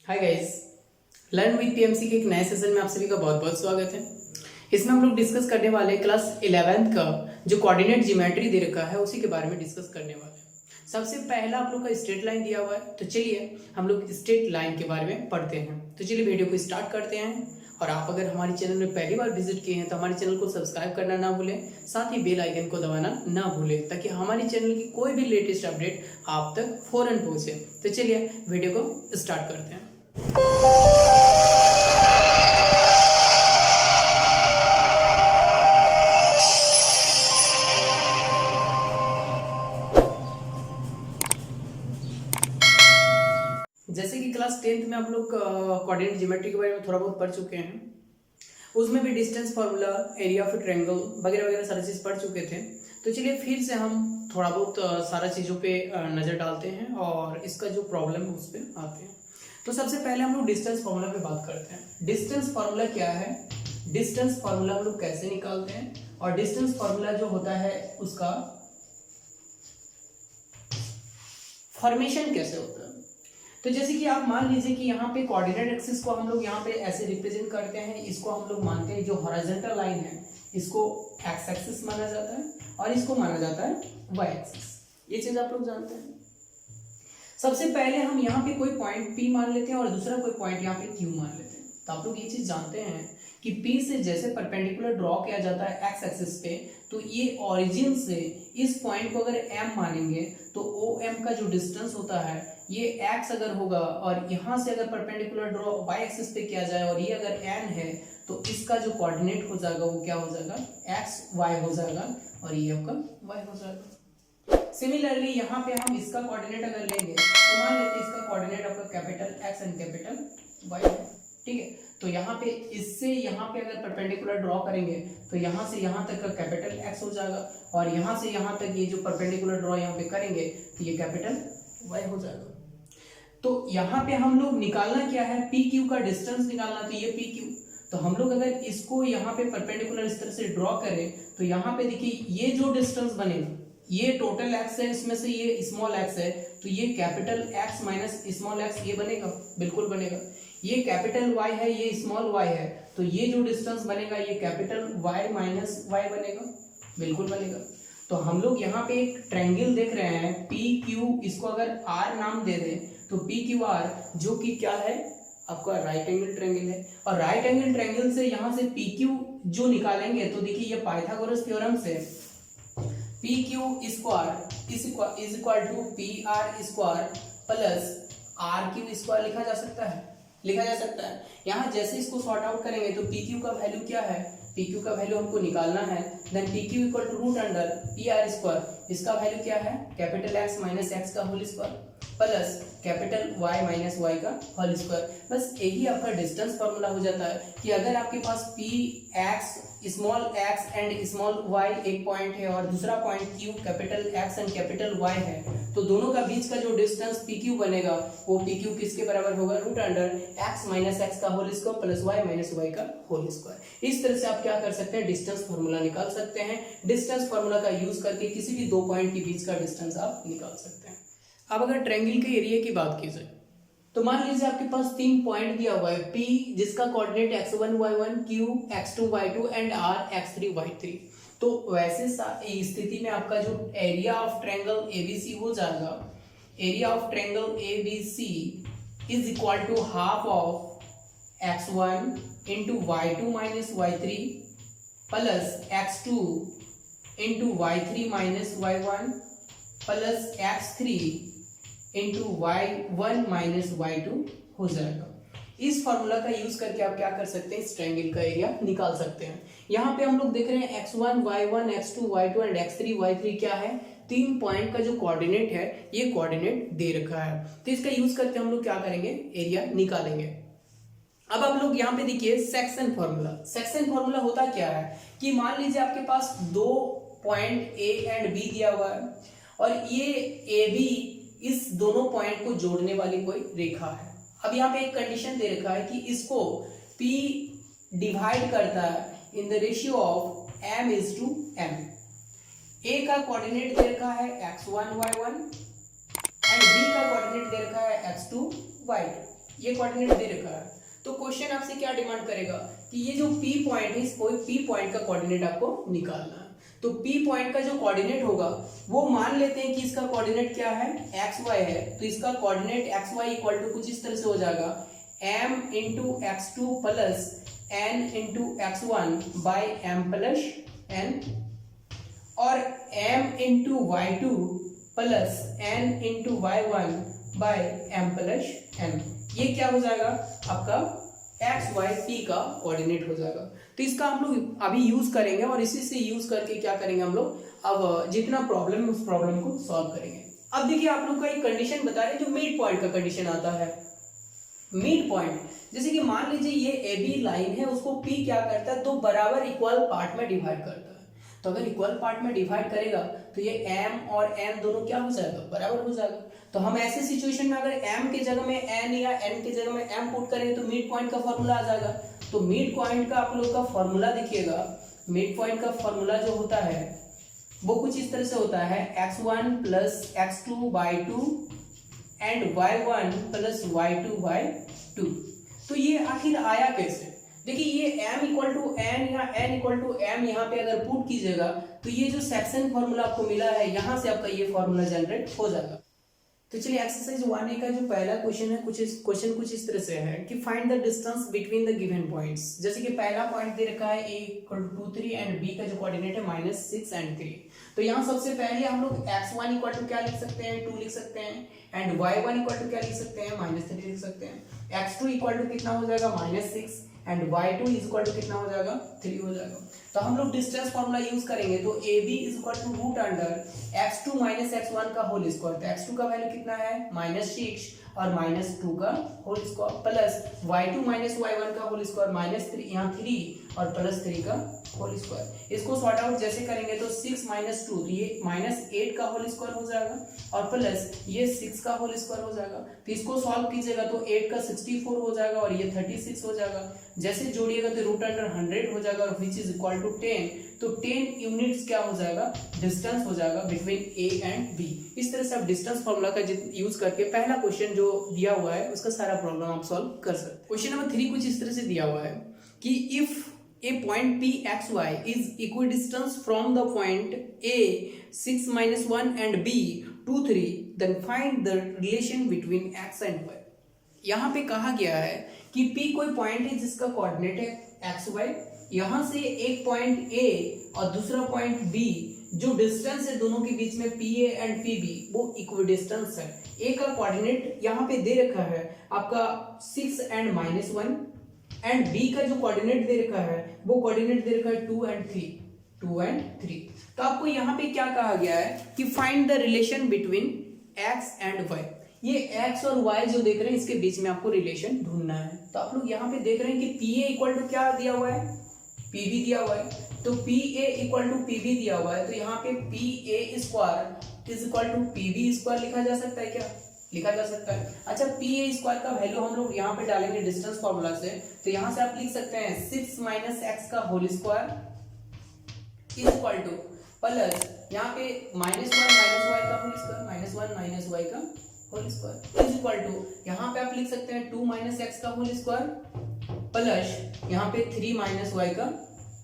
Hi guys, learn with PMC के एक नए सेशन में आप सभी का बहुत बहुत स्वागत है। इसमें हम लोग डिस्कस करने वाले हैं क्लास 11th का जो कोऑर्डिनेट ज्योमेट्री दे रखा है उसी के बारे में डिस्कस करने वाले हैं। सबसे पहला आप लोग का स्ट्रेट लाइन दिया हुआ है, तो चलिए हम लोग स्ट्रेट लाइन के बारे में पढ़ते हैं। तो चलिए वीडियो को स्टार्ट करते हैं। और आप अगर हमारे चैनल में पहली बार विजिट किए हैं तो हमारे चैनल को सब्सक्राइब करना ना भूलें, साथ ही बेल आइकन को दबाना ना भूलें ताकि हमारे चैनल की कोई भी लेटेस्ट अपडेट आप तक फौरन पहुंचे। तो चलिए वीडियो को स्टार्ट करते हैं। जैसे कि क्लास 10th में आप लोग कोऑर्डिनेट ज्योमेट्री के बारे में थोड़ा बहुत पढ़ चुके हैं, उसमें भी distance formula, area of triangle वगैरह वगैरह सारी चीज पढ़ चुके थे। तो चलिए फिर से हम थोड़ा बहुत सारा चीज़ों पे नज़र डालते हैं और इसका जो प्रॉब्लम है उस पर आते हैं। तो सबसे पहले हम लोग डिस्टेंस फार्मूला पे बात करते हैं। डिस्टेंस फार्मूला क्या है, डिस्टेंस फार्मूला हम लोग कैसे निकालते हैं और डिस्टेंस फार्मूला जो होता है उसका फॉर्मेशन कैसे होता है। तो जैसे कि आप मान लीजिए कि यहाँ पे कोऑर्डिनेट एक्सिस को हम लोग यहाँ पे ऐसे रिप्रेजेंट करते हैं। इसको हम लोग मानते हैं जो हॉरिजॉन्टल लाइन है इसको एक्स एक्सिस माना जाता है और इसको माना जाता है वाई एक्सिस। ये चीज आप लोग जानते हैं। सबसे पहले हम यहाँ पे कोई पॉइंट P मान लेते हैं और दूसरा कोई पॉइंट यहाँ पे Q मान लेते हैं। तो आप लोग ये चीज जानते हैं कि P से जैसे परपेंडिकुलर ड्रॉ किया जाता है एक्स एक्सिस पे, तो ये ओरिजिन से इस पॉइंट को अगर M मानेंगे तो OM का जो डिस्टेंस होता है ये x अगर होगा और यहाँ से अगर परपेंडिकुलर ड्रॉ y एक्सिस पे किया जाए और ये अगर n है तो इसका जो कोऑर्डिनेट हो जाएगा वो क्या हो जाएगा, x y हो जाएगा और ये आपका y हो जाएगा। सिमिलरली यहाँ पे हम इसका कोऑर्डिनेट अगर लेंगे तो मान लेते हैं इसका कोऑर्डिनेट आपका capital X and capital Y है, ठीक है। तो यहाँ पे इससे यहाँ पे अगर परपेंडिकुलर ड्रॉ करेंगे तो यहाँ से यहाँ तक का कैपिटल X हो जाएगा और यहाँ से यहाँ तक ये जो परपेंडिकुलर ड्रॉ यहाँ पे करेंगे तो ये कैपिटल Y हो जाएगा। तो यहाँ पे हम लोग निकालना क्या है, पी क्यू का डिस्टेंस निकालना। तो ये पी क्यू, तो हम लोग अगर इसको यहाँ पे परपेंडिकुलर इस तरह से ड्रॉ करें तो यहाँ पे देखिए ये जो डिस्टेंस बनेगा ये टोटल x है, इसमें से ये स्मॉल x है तो ये capital x minus small x ये बनेगा, बिल्कुल बनेगा। ये कैपिटल Y है, ये स्मॉल y है तो ये जो डिस्टेंस बनेगा ये कैपिटल Y माइनस y बनेगा, बिल्कुल बनेगा। तो हम लोग यहाँ पे एक ट्रायंगल देख रहे हैं PQ, इसको अगर R नाम दे दें तो PQR जो कि क्या है आपका राइट एंगल ट्रायंगल है। और राइट एंगल ट्रायंगल से यहाँ से PQ जो निकालेंगे तो देखिए ये पाइथागोरस थ्योरम से PQ square is equal to PR square plus RQ square लिखा जा सकता है। यहाँ जैसे इसको सॉर्ट आउट करेंगे तो PQ का वैल्यू क्या है, PQ का वैल्यू हमको निकालना है। Then PQ equal to root under PR square, इसका वैल्यू क्या है कैपिटल X माइनस X का whole square plus capital Y minus Y का होल स्क्वायर। बस यही आपका डिस्टेंस फार्मूला हो जाता है कि अगर आपके पास Px small x and small y एक पॉइंट है और दूसरा point Q capital X and capital Y है तो दोनों का बीच का जो डिस्टेंस PQ बनेगा वो PQ किसके बराबर होगा, root under x minus x का whole square plus y minus y का होल स्क्वायर। इस तरह से आप क्या कर सकते हैं, डिस्टेंस फार्मूला निकाल सकते हैं। डिस्टेंस फार्मूला का यूज करके किसी भी दो पॉइंट के बीच का डिस्टेंस आप निकाल सकते हैं। अब अगर ट्रायंगल के एरिया की बात की जाए तो मान लीजिए आपके पास 3 पॉइंट दिया हुआ है P जिसका coordinate x1 y1, Q x2 y2 and R x3 y3। तो वैसे स्थिति में आपका जो एरिया ऑफ ट्रायंगल ABC हो जाएगा, area of triangle ABC is equal to half of x1 into y2 minus y3 plus x2 into y3 minus y1 plus x3 into y1 minus y2 हो जाएगा। इस फॉर्मूला का use करके आप क्या कर सकते हैं, इस ट्रायंगल का एरिया निकाल सकते हैं। यहाँ पे हम लोग देख रहे हैं x1 y1 x2 y2 and x3 y3 क्या है, 3 पॉइंट का जो कोऑर्डिनेट है ये कोऑर्डिनेट दे रखा है। तो इसका यूज करके हम लोग क्या करेंगे, एरिया निकालेंगे। अब आप लोग यहाँ पे देखिए सेक्शन फॉर्मूला। सेक्शन फॉर्मूला होता क्या है कि मान लीजिए आपके पास 2 पॉइंट A एंड B दिया हुआ है और ये AB इस दोनों पॉइंट को जोड़ने वाली कोई रेखा है। अब यहाँ पे एक कंडीशन दे रखा है कि इसको P डिवाइड करता है in the ratio of M is to M। A का कोऑर्डिनेट दे रखा है x1 y1 एंड B का कोऑर्डिनेट दे रखा है x2 y2। ये कोऑर्डिनेट दे रखा है। तो क्वेश्चन आपसे क्या डिमांड करेगा कि ये जो P पॉइंट है, इस P पॉइंट का कोऑर्डिनेट आपको निकालना है। तो P पॉइंट का जो कोऑर्डिनेट होगा वो मान लेते हैं कि इसका कोऑर्डिनेट क्या है, xy है, तो इसका कोऑर्डिनेट xy इक्वल टू कुछ इस तरह से हो जाएगा m into x2 plus n into x1 by m plus n, और m into y2 plus n into y1 by m plus n। ये क्या हो जाएगा आपका एक्स वाई टी का कोऑर्डिनेट हो जाएगा। तो इसका हम लोग अभी यूज करेंगे और इसी से यूज करके क्या करेंगे हम लोग, अब जितना प्रॉब्लम है उस प्रॉब्लम को सॉल्व करेंगे। अब देखिए आप लोग का एक कंडीशन बता रहे हैं जो मिड पॉइंट का कंडीशन आता है। मिड पॉइंट जैसे कि मान लीजिए ये ए बी लाइन है, उसको पी क्या करता है, दो बराबर इक्वल पार्ट में डिवाइड करता है। तो अगर इक्वल पार्ट में डिवाइड करेगा तो ये m और n दोनों क्या हो जाएगा, बराबर हो जाएगा। तो हम ऐसे सिचुएशन में अगर m के जगह में n या n के जगह में m पुट करें तो मिड पॉइंट का फॉर्मूला आ जाएगा। तो मिड पॉइंट का आप लोग का फॉर्मूला देखिएगा, मिड पॉइंट का फॉर्मूला जो होता है वो कुछ इस तरह से होता है x1 plus x2 by 2 and y1 plus y2 by 2। तो ये आखिर आया कैसे, देखिए ये m इक्वल टू n या n इक्वल टू m यहाँ पे अगर पुट कीजिएगा तो ये जो सेक्शन फॉर्मूला आपको मिला है यहाँ से आपका ये फॉर्मूला जनरेट हो जाएगा। तो चलिए एक्सरसाइज 1A का जो पहला क्वेश्चन है, क्वेश्चन कुछ इस तरह से है कि find the distance between the given points. जैसे कि पहला पॉइंट दे रखा है a equal to 3 and b का जो कोऑर्डिनेट है -6 एंड 3। तो यहाँ सबसे पहले हम लोग x1 इक्वल टू क्या लिख सकते हैं, 2 लिख सकते हैं, एंड y1 इक्वल टू क्या लिख सकते हैं, -3 लिख सकते हैं। x2 इक्वल टू कितना हो जाएगा, -6 and y2 is equal to कितना हो जाएगा, 3 हो जाएगा। तो हम लोग डिस्टेंस फॉर्मूला यूज करेंगे तो ab is equal to root under x2 minus x1 का होल स्क्वायर। तो x2 का वैल्यू कितना है, -6 और -2 का whole square plus y2 minus y1 का होल स्क्वायर -3, यहाँ 3 और +3 का होल स्क्वायर। इसको सॉर्ट आउट जैसे करेंगे तो 6 माइनस 2 तो ये -8 का होल स्क्वायर हो जाएगा और प्लस ये 6 का होल स्क्वायर हो जाएगा। तो इसको सॉल्व कीजिएगा तो 8 का 64 हो जाएगा और ये 36 हो जाएगा। जैसे जोड़िएगा तो रूट अंडर 100 हो जाएगा और विच इज इक्वल टू 10। तो 10 यूनिट्स क्या हो जाएगा, डिस्टेंस हो जाएगा बिटवीन ए एंड बी। इस तरह से आप डिस्टेंस फॉर्मूला का यूज करके पहला क्वेश्चन जो दिया हुआ है उसका सारा प्रॉब्लम आप सॉल्व कर सकते हैं। क्वेश्चन नंबर 3 कुछ इस तरह से दिया हुआ है कि if a point p x y is equidistant from the point a 6 minus 1 and b 2 3 then find the relation between x and y। यहाँ पे कहा गया है कि p कोई पॉइंट है जिसका कोऑर्डिनेट है x y, यहाँ से एक पॉइंट a और दूसरा पॉइंट b, जो डिस्टेंस है दोनों के बीच में pa एंड pb वो इक्विडिस्टेंस है। a का कोऑर्डिनेट यहाँ पे दे रखा है आपका 6 एंड -1 एंड b का जो कोऑर्डिनेट दे रखा है वो कोऑर्डिनेट दे रखा है 2 एंड 3। तो आपको यहाँ पे क्या कहा गया है कि find the relation between x and y। ये x और y जो देख रहे हैं इसके बीच में आपको रिलेशन ढूंढना है। तो आप लोग यहाँ पे देख रहे हैं कि pa इक्वल टू क्या दिया हुआ है, pb दिया हुआ है। तो pa इक्वल टू pb दिया हुआ है तो यहाँ पे pa square is equal to pb square लिखा जा सकता है, क्या लिखा जा सकता है। अच्छा pa स्क्वायर का वैल्यू हम लोग यहाँ पे डालेंगे डिस्टेंस फॉर्मूला से, तो यहाँ से आप लिख सकते हैं 6 माइनस x का whole square is equal to plus यहाँ पे -1 माइनस y का होल स्क्वायर, -1 माइनस y का whole square is equal to यहाँ पे आप लिख सकते हैं 2 माइनस x का होल स्क्वायर प्लस यहाँ पे 3 माइनस y का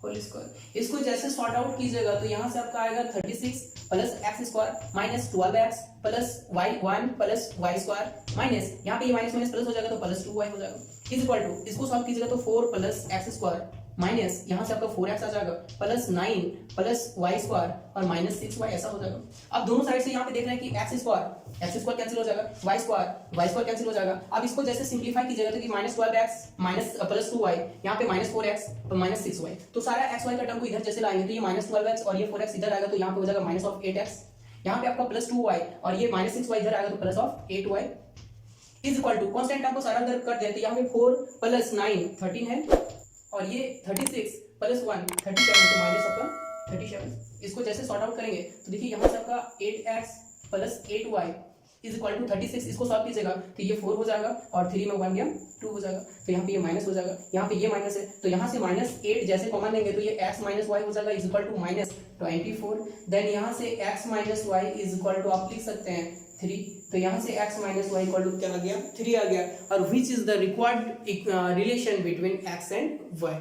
होल स्क्वायर। इसको जैसे सॉर्ट आउट कीजिएगा तो यहाँ से आपका आएगा 36 plus x square minus 12x plus y1 plus y square minus यहाँ पे ये माइनस माइनस प्लस हो जाएगा तो प्लस 2y हो जाएगा इज इक्वल टू, इसको सॉल्व कीजिएगा तो 4 प्लस एक्स स्क्वायर माइनस यहाँ से आपका 4x आ जाएगा प्लस 9 प्लस y स्क्वायर और माइनस 6y ऐसा हो जाएगा। अब दोनों साइड से यहाँ पे देख रहे हैं कि एक्स स्क्वायर कैंसिल हो जाएगा, y स्क्वायर कैंसिल हो जाएगा। अब इसको जैसे सिंप्लीफाई कीजिएगा तो कि -12x माइनस प्लस 2y यहाँ पे -4x और माइनस 6y, तो सारा xy का टर्म को इधर जैसे लाएंगे तो ये -12x और ये 4x इधर आएगा तो यहाँ पे हो जाएगा -8x, यहाँ पे आपका प्लस 2y और ये -6y इधर आएगा तो plus 8y is equal to constant term को सारा इधर कर देते हैं, यहाँ पे 4 प्लस 9 13 है और ये 36 प्लस 1 37 तो माइनस आपका 37। इसको जैसे सॉर्ट आउट करेंगे तो देखिए यहाँ से आपका 8x plus 8y is equal to 36। इसको सॉल्व कीजिएगा तो ये 4 हो जाएगा और 3 में 1 गया 2 हो जाएगा, तो यहाँ पे ये माइनस हो जाएगा, यहाँ पे ये माइनस है तो यहाँ से -8 जैसे कॉमन लेंगे तो ये x माइनस y हो जाएगा इज इक्वल टू -24। देन यहाँ से x minus y is equal to आप लिख सकते हैं 3। तो यहाँ से x minus y equal to क्या आ गया, 3 आ गया, और which is the required relation between x and y।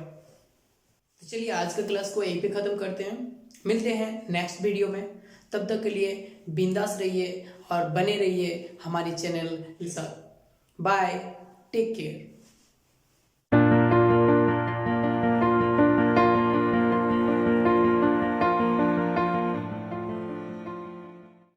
तो चलिए आज का क्लास को यहीं पे खत्म करते हैं, मिलते हैं नेक्स्ट वीडियो में। तब तक के लिए बिंदास रहिए और बने रहिए हमारी चैनल के साथ। Bye, take care.